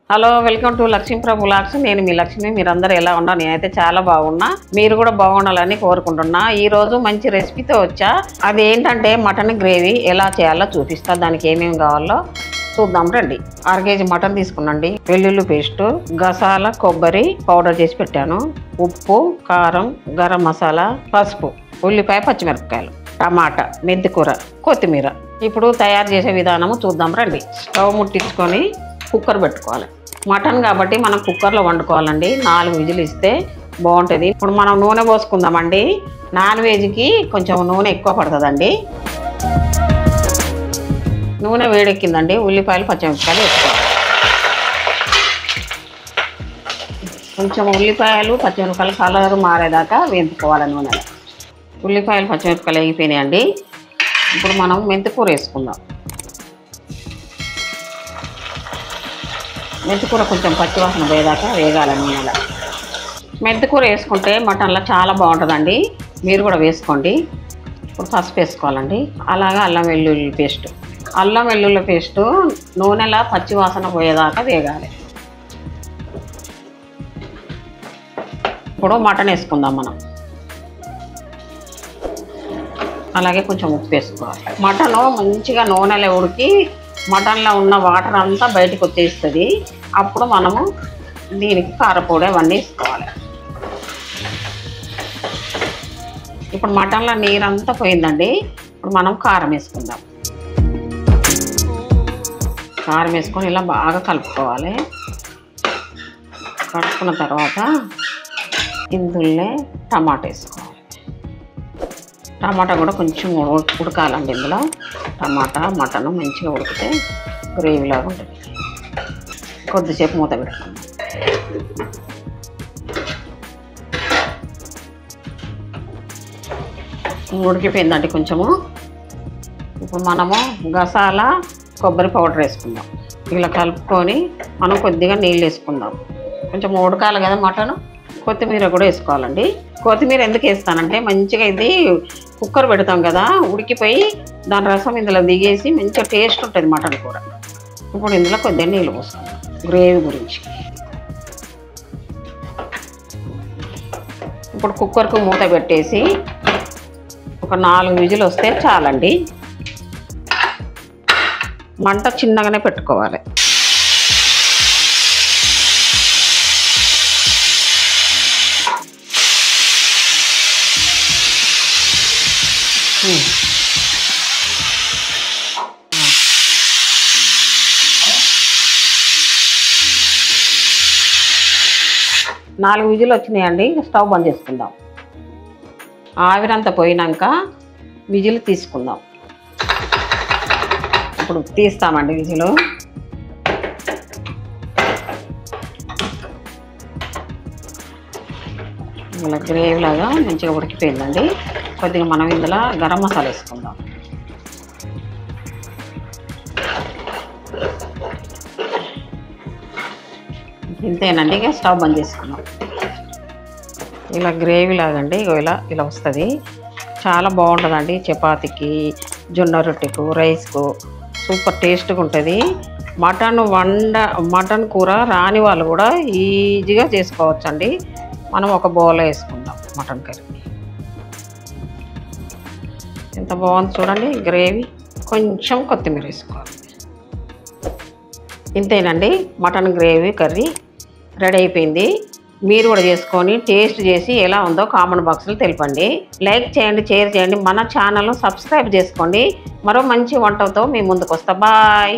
Hello, welcome to Lakshmi ప్రభు లాక్స్. నేను మీ లక్ష్మి. మీరందరూ ఎలా ఉన్నా? నేనైతే చాలా బాగున్నా. మీరు కూడా బాగుండాలని కోరుకుంటున్నా. ఈ రోజు మంచి రెసిపీతో వచ్చా. అది ఏంటంటే మటన్ గ్రేవీ ఎలా చేయాలో చూపిస్తా. దానికి ఏమేమి కావాలో చూద్దాం రండి. 1/2 కేజీ మటన్ తీసుకున్నాండి. వెల్లుల్లి పేస్ట్, గసాల కొబ్బరి పౌడర్ చేసి పెట్టాను, ఉప్పు, కారం, గరం మసాలా, పసుపు, ఉల్లిపాయ, పచ్చిమిరపకాయలు, టమాటా, మెంతికూర, కొత్తిమీర. ఇప్పుడు తయారు చేసే విధానము చూద్దాం రండి. స్టవ్ ముట్టించుకొని కుక్కర్ పెట్టుకోవాలి. మటన్ కాబట్టి మనం కుక్కర్లో వండుకోవాలండి. 4 విజిల్ ఇస్తే బాగుంటుంది. ఇప్పుడు మనం నూనె పోసుకుందామండి. నాన్ వెజ్కి కొంచెం నూనె ఎక్కువ పడుతుందండి. నూనె వేడెక్కిందండి. ఉల్లిపాయలు, పచ్చిమిరపకాయలు వేసుకోవాలి. కొంచెం ఉల్లిపాయలు, పచ్చిమిరపకాయలు కలర్ మారేదాకా వేయించుకోవాలి నూనెలో. ఉల్లిపాయలు, పచ్చిమిరపకాయలు వేగిపోయినాయండి. ఇప్పుడు మనం మెంతికూర వేసుకుందాం. మెంతికూర కొంచెం పచ్చివాసన పోయేదాకా వేగాలి నూనెలో. మెంతికూర వేసుకుంటే మటన్లో చాలా బాగుంటుందండి. మీరు కూడా వేసుకోండి. ఇప్పుడు పసుపు వేసుకోవాలండి. అలాగే అల్లం వెల్లుల్లి పేస్ట్. అల్లం వెల్లుల్లి పేస్ట్ నూనెలో పచ్చివాసన పోయేదాకా వేగాలి. ఇప్పుడు మటన్ వేసుకుందాం మనం. అలాగే కొంచెం ఉప్పు వేసుకోవాలి. మటను మంచిగా నూనెలో ఉడికి మటన్లో ఉన్న వాటర్ అంతా బయటకు వచ్చేస్తుంది. అప్పుడు మనము దీనికి కారపొడి అవన్నీ వేసుకోవాలి. ఇప్పుడు మటన్లో నీరంతా పోయిందండి. ఇప్పుడు మనం కారం వేసుకుందాం. కారం వేసుకొని ఇలా బాగా కలుపుకోవాలి. కలుపుకున్న తర్వాత ఇందులో టమాటా వేసుకోవాలి. టమాటా కూడా కొంచెం ఉడకాలండి. ఇందులో టమాటా మటన్ మంచిగా ఉడికితే గ్రేవీలాగా ఉంటుంది. కొద్దిసేపు మూత పెట్టుకుందాం. ఉడికిపోయిందండి కొంచెము. ఇప్పుడు మనము గసాల కొబ్బరి పౌడర్ వేసుకుందాం. ఇలా కలుపుకొని మనం కొద్దిగా నీళ్ళు వేసుకుందాం. కొంచెం ఉడకాలి కదా మటన్. కొత్తిమీర కూడా వేసుకోవాలండి. కొత్తిమీర ఎందుకు వేస్తానంటే మంచిగా ఇది కుక్కర్ పెడతాం కదా, ఉడికిపోయి దాని రసం ఇందులో దిగేసి మంచిగా టేస్ట్ ఉంటుంది మటన్ కూర. ఇప్పుడు ఇందులో కొద్దిగా నీళ్ళు పోసుకుందాం గ్రేవీ గురించి. ఇప్పుడు కుక్కర్కు మూత పెట్టేసి ఒక 4 విజిల్ వస్తే చాలండి. మంట చిన్నగానే పెట్టుకోవాలి. నాలుగు విజిల్ వచ్చినాయండి. స్టవ్ బంద్ చేసుకుందాం. ఆవిరంతా పోయినాక విజిల్ తీసుకుందాం. ఇప్పుడు తీస్తామండి విజిల్. ఇలా గ్రేవీ లాగా మంచిగా ఉడికిపోయిందండి. కొద్దిగా మనం ఇందులో గరం మసాలా వేసుకుందాం. ఇంతేనండి. ఇక స్టవ్ బంద్ చేసుకున్నాం. ఇలా గ్రేవీ లాగండి. ఇలా వస్తుంది. చాలా బాగుంటుందండి. చపాతీకి, జొన్న రొట్టెకు, రైస్కు సూపర్ టేస్ట్గా ఉంటుంది. మటన్ కూర రాని వాళ్ళు కూడా ఈజీగా చేసుకోవచ్చండి. మనం ఒక బౌల్లో వేసుకుందాం మటన్ కర్రీ. ఎంత బాగుంది చూడండి గ్రేవీ. కొంచెం కొత్తిమీర వేసుకోవాలి. ఇంతేనండి. మటన్ గ్రేవీ కర్రీ రెడీ అయిపోయింది. మీరు కూడా చేసుకొని టేస్ట్ చేసి ఎలా ఉందో కామెంట్ బాక్స్లో తెలపండి. లైక్ చేయండి, షేర్ చేయండి. మన ఛానల్ను సబ్స్క్రైబ్ చేసుకోండి. మరో మంచి వంటతో మీ ముందుకు వస్తా. బాయ్.